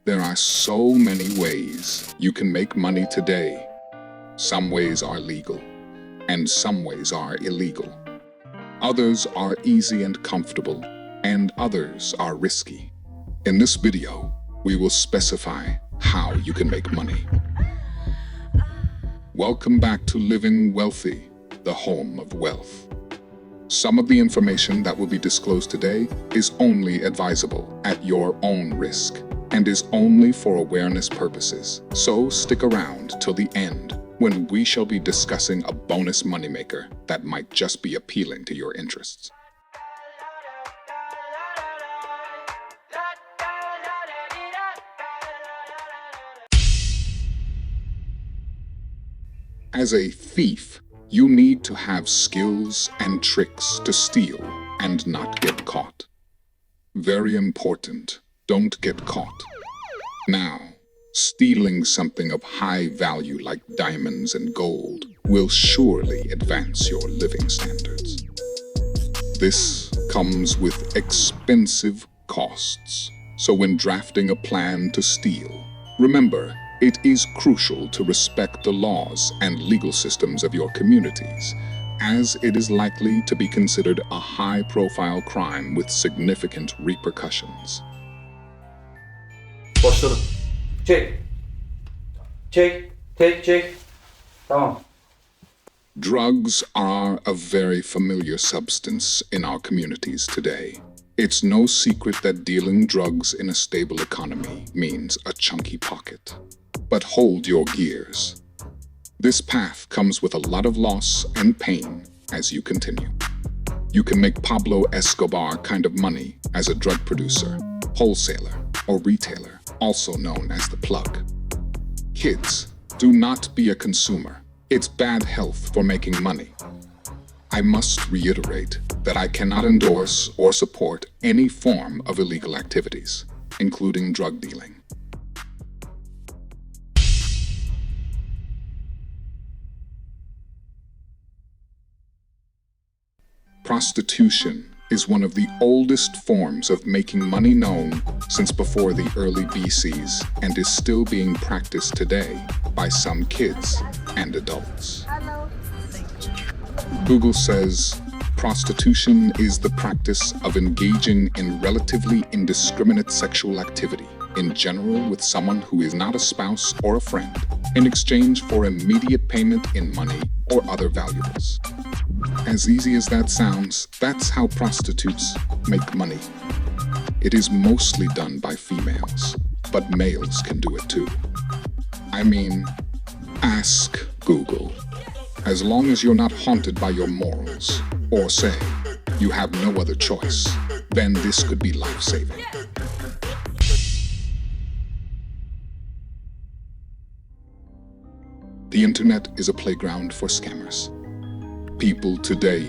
There are so many ways you can make money today. Some ways are legal, and some ways are illegal. Others are easy and comfortable, and others are risky. In this video, we will specify how you can make money. Welcome back to Living Wealthy, the home of wealth. Some of the information that will be disclosed today is only advisable at your own risk and is only for awareness purposes. So stick around till the end when we shall be discussing a bonus moneymaker that might just be appealing to your interests. As a thief, you need to have skills and tricks to steal and not get caught. Very important, don't get caught. Now, stealing something of high value like diamonds and gold will surely advance your living standards. This comes with expensive costs. So when drafting a plan to steal, remember, it is crucial to respect the laws and legal systems of your communities, as it is likely to be considered a high-profile crime with significant repercussions. Başladım. Çek. Çek. Tamam. Drugs are a very familiar substance in our communities today. It's no secret that dealing drugs in a stable economy means a chunky pocket. But hold your gears. This path comes with a lot of loss and pain as you continue. You can make Pablo Escobar kind of money as a drug producer, wholesaler, or retailer, also known as the plug. Kids, do not be a consumer. It's bad health for making money. I must reiterate that I cannot endorse or support any form of illegal activities, including drug dealing. Prostitution is one of the oldest forms of making money known since before the early BCs and is still being practiced today by some kids and adults. Google says, prostitution is the practice of engaging in relatively indiscriminate sexual activity, in general with someone who is not a spouse or a friend, in exchange for immediate payment in money or other valuables. As easy as that sounds, that's how prostitutes make money. It is mostly done by females, but males can do it too. I mean, ask Google. As long as you're not haunted by your morals, or say you have no other choice, then this could be life-saving. The internet is a playground for scammers. People today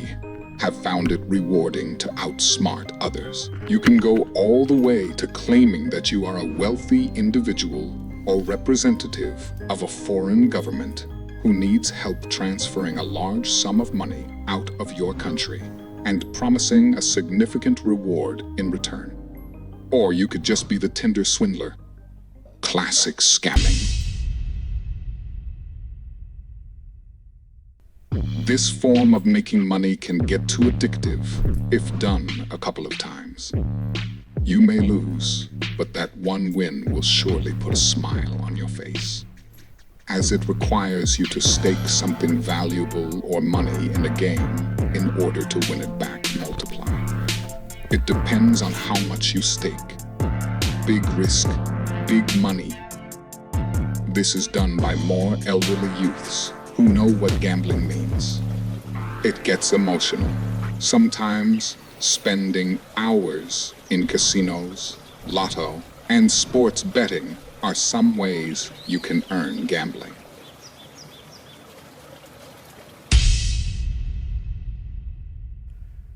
have found it rewarding to outsmart others. You can go all the way to claiming that you are a wealthy individual or representative of a foreign government who needs help transferring a large sum of money out of your country and promising a significant reward in return. Or you could just be the Tinder swindler. Classic scamming. This form of making money can get too addictive if done a couple of times. You may lose, but that one win will surely put a smile on your face, as it requires you to stake something valuable or money in a game in order to win it back multiplied. It depends on how much you stake. Big risk, big money. This is done by more elderly youths who know what gambling means. It gets emotional, sometimes spending hours in casinos, lotto, and sports betting are some ways you can earn gambling.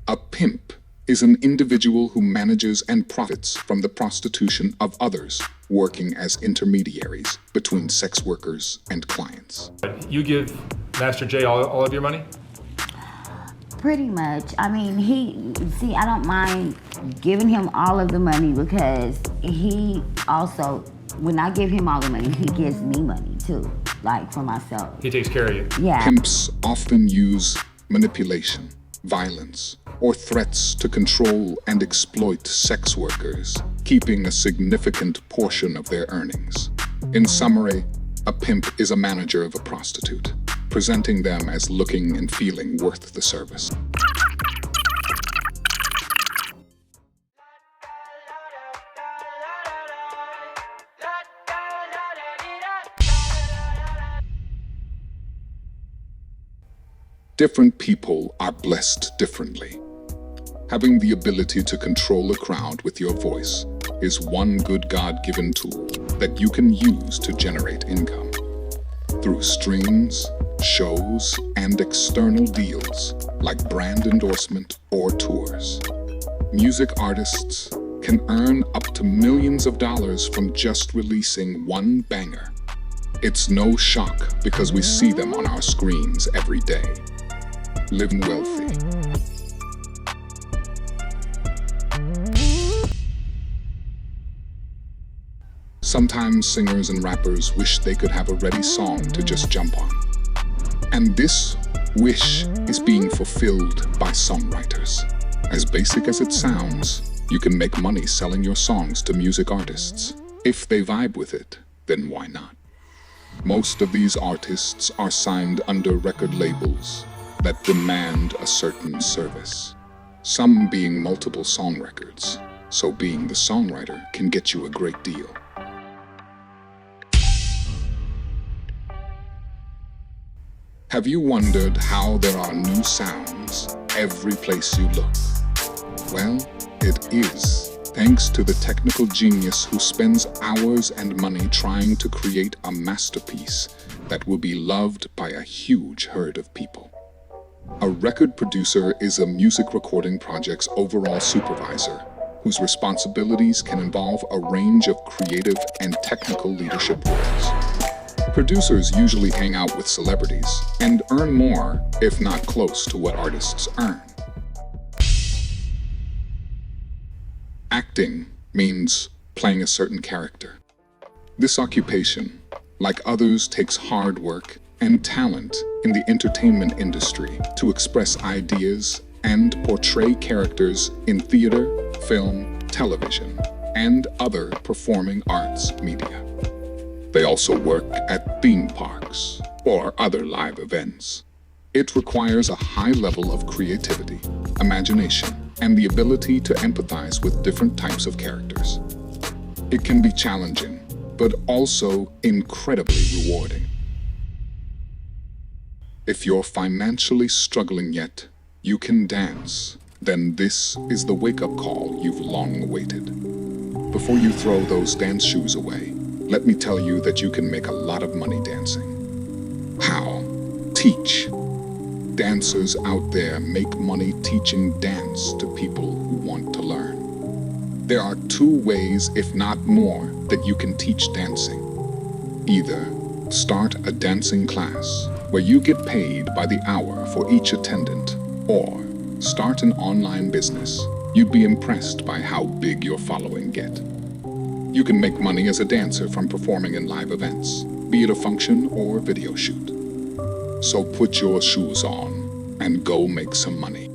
A pimp is an individual who manages and profits from the prostitution of others, working as intermediaries between sex workers and clients. You give Master J all of your money? Pretty much. I mean, I don't mind giving him all of the money because he also when I give him all the money, he gives me money too, like for myself. He takes care of you. Yeah. Pimps often use manipulation, violence, or threats to control and exploit sex workers, keeping a significant portion of their earnings. In summary, a pimp is a manager of a prostitute, presenting them as looking and feeling worth the service. Different people are blessed differently. Having the ability to control a crowd with your voice is one good God-given tool that you can use to generate income. Through streams, shows, and external deals like brand endorsement or tours. Music artists can earn up to millions of dollars from just releasing one banger. It's no shock because we see them on our screens every day. Living wealthy. Sometimes singers and rappers wish they could have a ready song to just jump on. And this wish is being fulfilled by songwriters. As basic as it sounds, you can make money selling your songs to music artists. If they vibe with it, then why not? Most of these artists are signed under record labels that demand a certain service. Some being multiple song records, so being the songwriter can get you a great deal. Have you wondered how there are new sounds every place you look? Well, it is thanks to the technical genius who spends hours and money trying to create a masterpiece that will be loved by a huge herd of people. A record producer is a music recording project's overall supervisor, whose responsibilities can involve a range of creative and technical leadership roles. Producers usually hang out with celebrities and earn more, if not close to what artists earn. Acting means playing a certain character. This occupation, like others, takes hard work and talent in the entertainment industry to express ideas and portray characters in theater, film, television, and other performing arts media. They also work at theme parks or other live events. It requires a high level of creativity, imagination, and the ability to empathize with different types of characters. It can be challenging, but also incredibly rewarding. If you're financially struggling yet you can dance, then this is the wake-up call you've long awaited. Before you throw those dance shoes away, let me tell you that you can make a lot of money dancing. How? Teach. Dancers out there make money teaching dance to people who want to learn. There are two ways, if not more, that you can teach dancing. Either start a dancing class where you get paid by the hour for each attendant, or start an online business. You'd be impressed by how big your following get. You can make money as a dancer from performing in live events, be it a function or video shoot. So put your shoes on and go make some money.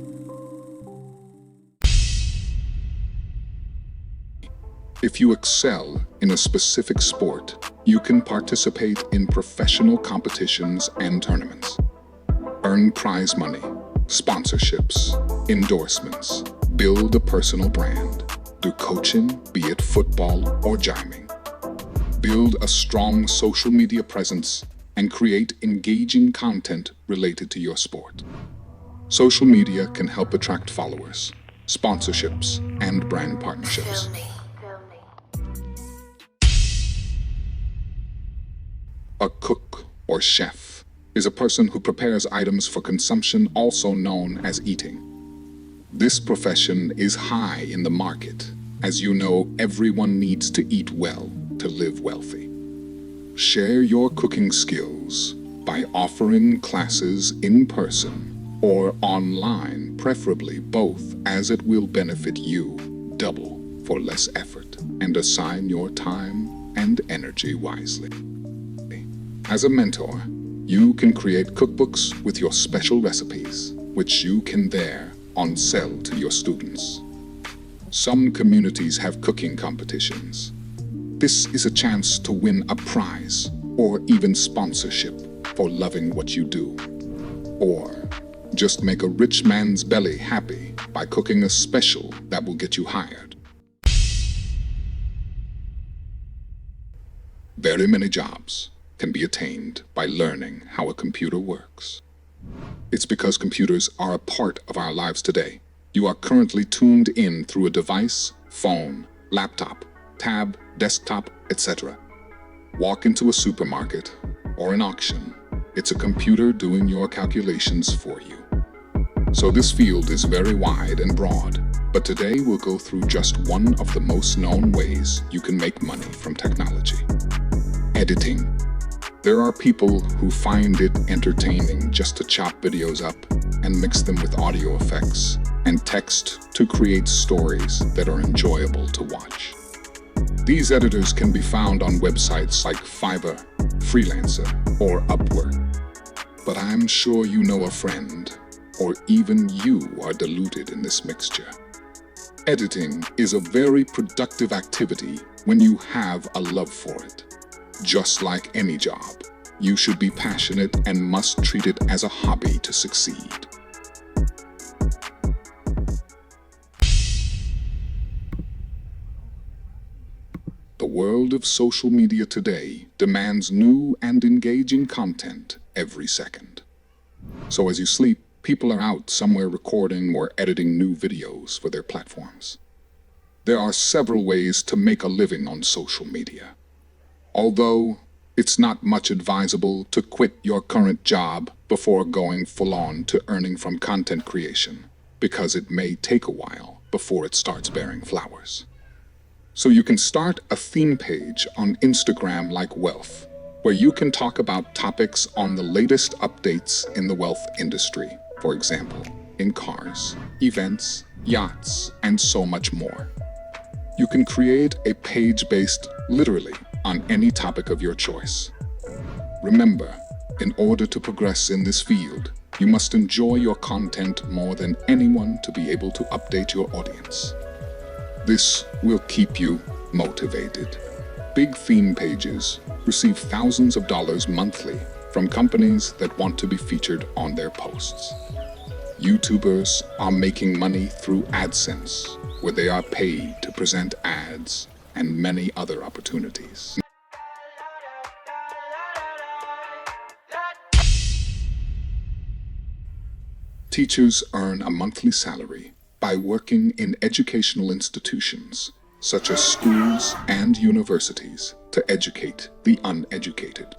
If you excel in a specific sport, you can participate in professional competitions and tournaments. Earn prize money, sponsorships, endorsements, build a personal brand, do coaching, be it football or gyming. Build a strong social media presence and create engaging content related to your sport. Social media can help attract followers, sponsorships, and brand partnerships. A cook or chef is a person who prepares items for consumption, also known as eating. This profession is high in the market. As you know, everyone needs to eat well to live wealthy. Share your cooking skills by offering classes in person or online, preferably both, as it will benefit you double for less effort, and assign your time and energy. energy wisely. As a mentor, you can create cookbooks with your special recipes, which you can thereon sell to your students. Some communities have cooking competitions. This is a chance to win a prize or even sponsorship for loving what you do. Or just make a rich man's belly happy by cooking a special that will get you hired. Very many jobs can be attained by learning how a computer works. It's because computers are a part of our lives today. You are currently tuned in through a device, phone, laptop, tab, desktop, etc. Walk into a supermarket or an auction. It's a computer doing your calculations for you. So this field is very wide and broad, but today we'll go through just one of the most known ways you can make money from technology. Editing. There are people who find it entertaining just to chop videos up and mix them with audio effects and text to create stories that are enjoyable to watch. These editors can be found on websites like Fiverr, Freelancer, or Upwork. But I'm sure you know a friend, or even you are deluded in this mixture. Editing is a very productive activity when you have a love for it. Just like any job, you should be passionate and must treat it as a hobby to succeed. The world of social media today demands new and engaging content every second. So as you sleep, people are out somewhere recording or editing new videos for their platforms. There are several ways to make a living on social media. Although it's not much advisable to quit your current job before going full-on to earning from content creation, because it may take a while before it starts bearing flowers. So you can start a theme page on Instagram like Wealth, where you can talk about topics on the latest updates in the wealth industry, for example, in cars, events, yachts, and so much more. You can create a page based literally on any topic of your choice. Remember, in order to progress in this field, you must enjoy your content more than anyone to be able to update your audience. This will keep you motivated. Big theme pages receive thousands of dollars monthly from companies that want to be featured on their posts. YouTubers are making money through AdSense, where they are paid to present ads, and many other opportunities. Teachers earn a monthly salary by working in educational institutions, such as schools and universities, to educate the uneducated.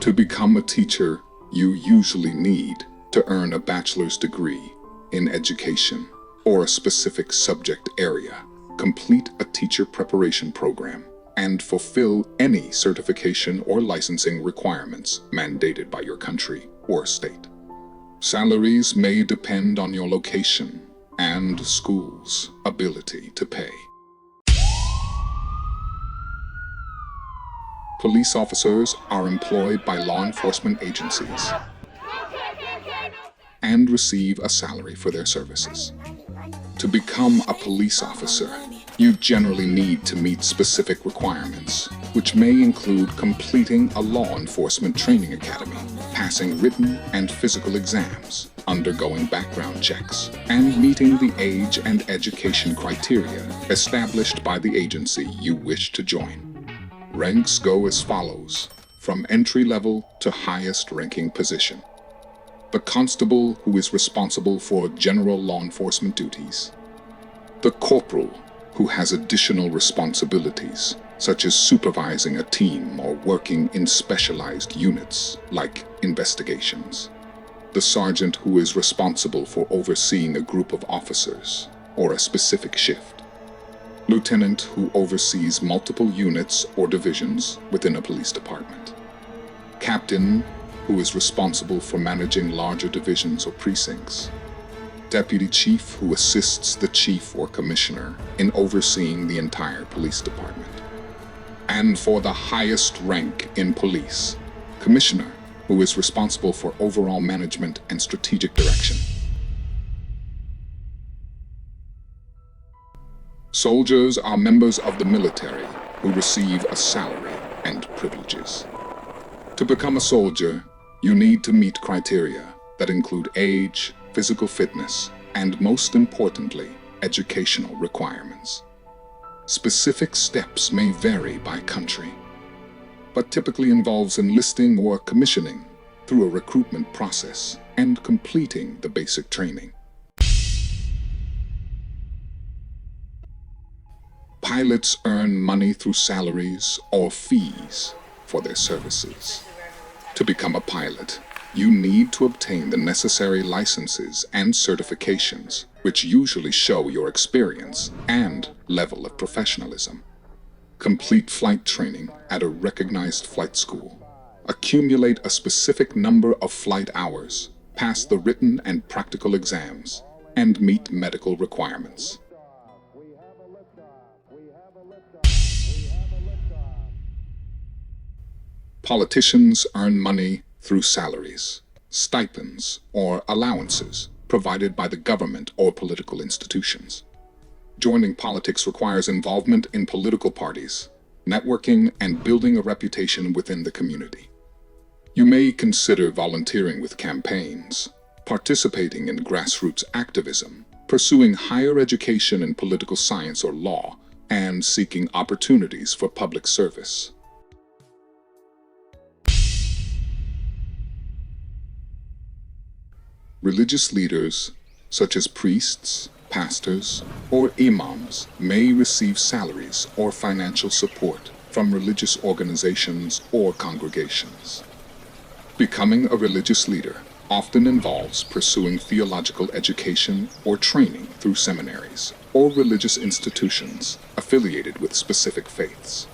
To become a teacher, you usually need to earn a bachelor's degree in education or a specific subject area, complete a teacher preparation program, and fulfill any certification or licensing requirements mandated by your country or state. Salaries may depend on your location and school's ability to pay. Police officers are employed by law enforcement agencies and receive a salary for their services. To become a police officer, you generally need to meet specific requirements, which may include completing a law enforcement training academy, passing written and physical exams, undergoing background checks, and meeting the age and education criteria established by the agency you wish to join. Ranks go as follows, from entry level to highest ranking position. The constable, who is responsible for general law enforcement duties. The corporal, who has additional responsibilities, such as supervising a team or working in specialized units, like investigations. The sergeant, who is responsible for overseeing a group of officers or a specific shift. Lieutenant, who oversees multiple units or divisions within a police department. Captain, who is responsible for managing larger divisions or precincts. Deputy chief, who assists the chief or commissioner in overseeing the entire police department. And for the highest rank in police, commissioner, who is responsible for overall management and strategic direction. Soldiers are members of the military who receive a salary and privileges. To become a soldier, you need to meet criteria that include age, physical fitness, and most importantly, educational requirements. Specific steps may vary by country, but typically involves enlisting or commissioning through a recruitment process and completing the basic training. Pilots earn money through salaries or fees for their services. To become a pilot, you need to obtain the necessary licenses and certifications, which usually show your experience and level of professionalism. Complete flight training at a recognized flight school. Accumulate a specific number of flight hours, pass the written and practical exams, and meet medical requirements. Politicians earn money through salaries, stipends, or allowances provided by the government or political institutions. Joining politics requires involvement in political parties, networking, and building a reputation within the community. You may consider volunteering with campaigns, participating in grassroots activism, pursuing higher education in political science or law, and seeking opportunities for public service. Religious leaders, such as priests, pastors, or imams, may receive salaries or financial support from religious organizations or congregations. Becoming a religious leader often involves pursuing theological education or training through seminaries or religious institutions affiliated with specific faiths.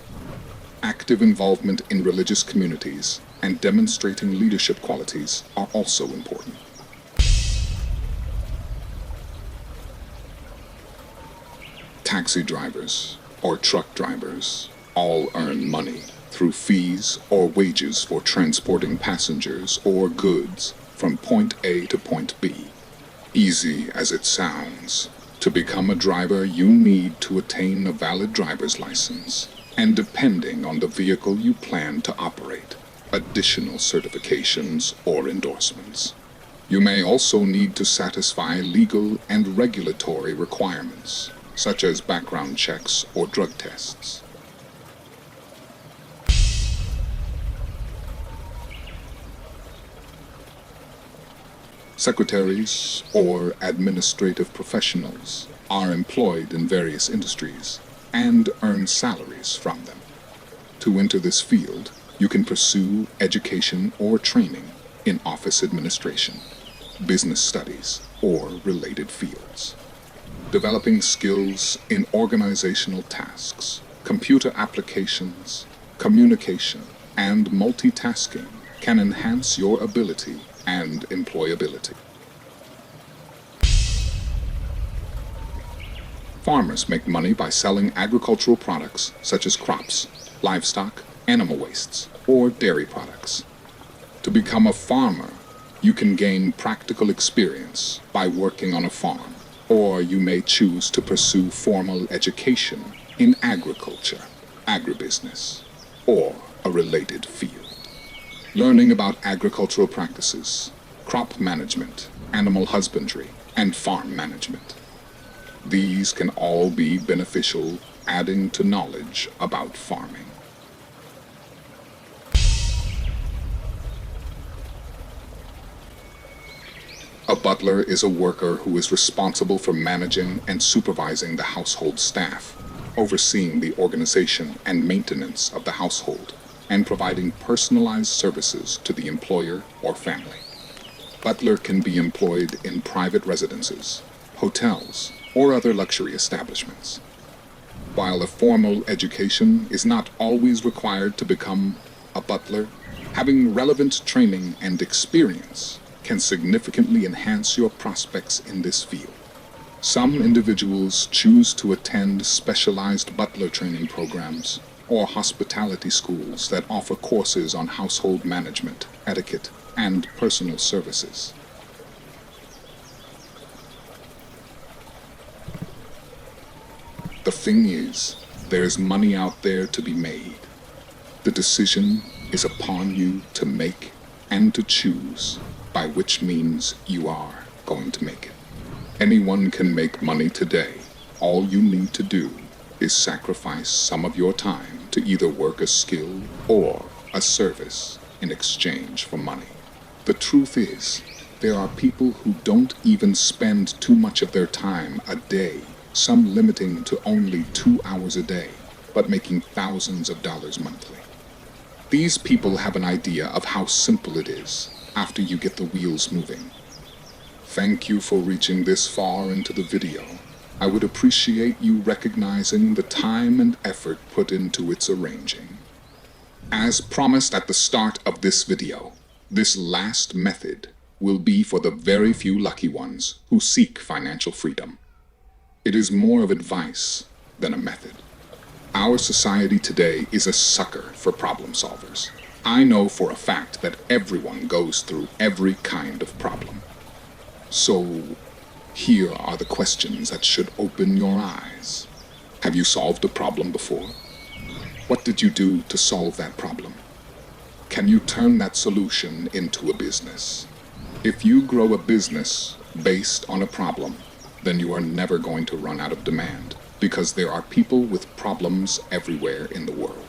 Active involvement in religious communities and demonstrating leadership qualities are also important. Taxi drivers or truck drivers all earn money through fees or wages for transporting passengers or goods from point A to point B. Easy as it sounds, to become a driver you need to attain a valid driver's license, and depending on the vehicle you plan to operate, additional certifications or endorsements. You may also need to satisfy legal and regulatory requirements, such as background checks or drug tests. Secretaries or administrative professionals are employed in various industries and earn salaries from them. To enter this field, you can pursue education or training in office administration, business studies, or related fields. Developing skills in organizational tasks, computer applications, communication, and multitasking can enhance your ability and employability. Farmers make money by selling agricultural products such as crops, livestock, animal wastes, or dairy products. To become a farmer, you can gain practical experience by working on a farm, or you may choose to pursue formal education in agriculture, agribusiness, or a related field. Learning about agricultural practices, crop management, animal husbandry, and farm management. These can all be beneficial, adding to knowledge about farming. A butler is a worker who is responsible for managing and supervising the household staff, overseeing the organization and maintenance of the household, and providing personalized services to the employer or family. Butler can be employed in private residences, hotels, or other luxury establishments. While a formal education is not always required to become a butler, having relevant training and experience can significantly enhance your prospects in this field. Some individuals choose to attend specialized butler training programs or hospitality schools that offer courses on household management, etiquette, and personal services. The thing is, there's money out there to be made. The decision is upon you to make and to choose by which means you are going to make it. Anyone can make money today. All you need to do is sacrifice some of your time to either work a skill or a service in exchange for money. The truth is, there are people who don't even spend too much of their time a day, some limiting to only 2 hours a day, but making thousands of dollars monthly. These people have an idea of how simple it is after you get the wheels moving. Thank you for reaching this far into the video. I would appreciate you recognizing the time and effort put into its arranging. As promised at the start of this video, this last method will be for the very few lucky ones who seek financial freedom. It is more of advice than a method. Our society today is a sucker for problem solvers. I know for a fact that everyone goes through every kind of problem. So, here are the questions that should open your eyes. Have you solved a problem before? What did you do to solve that problem? Can you turn that solution into a business? If you grow a business based on a problem, then you are never going to run out of demand, because there are people with problems everywhere in the world.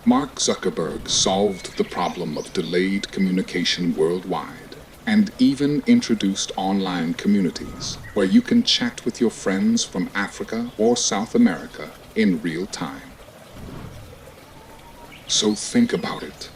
Mark Zuckerberg solved the problem of delayed communication worldwide, and even introduced online communities where you can chat with your friends from Africa or South America in real time. So think about it.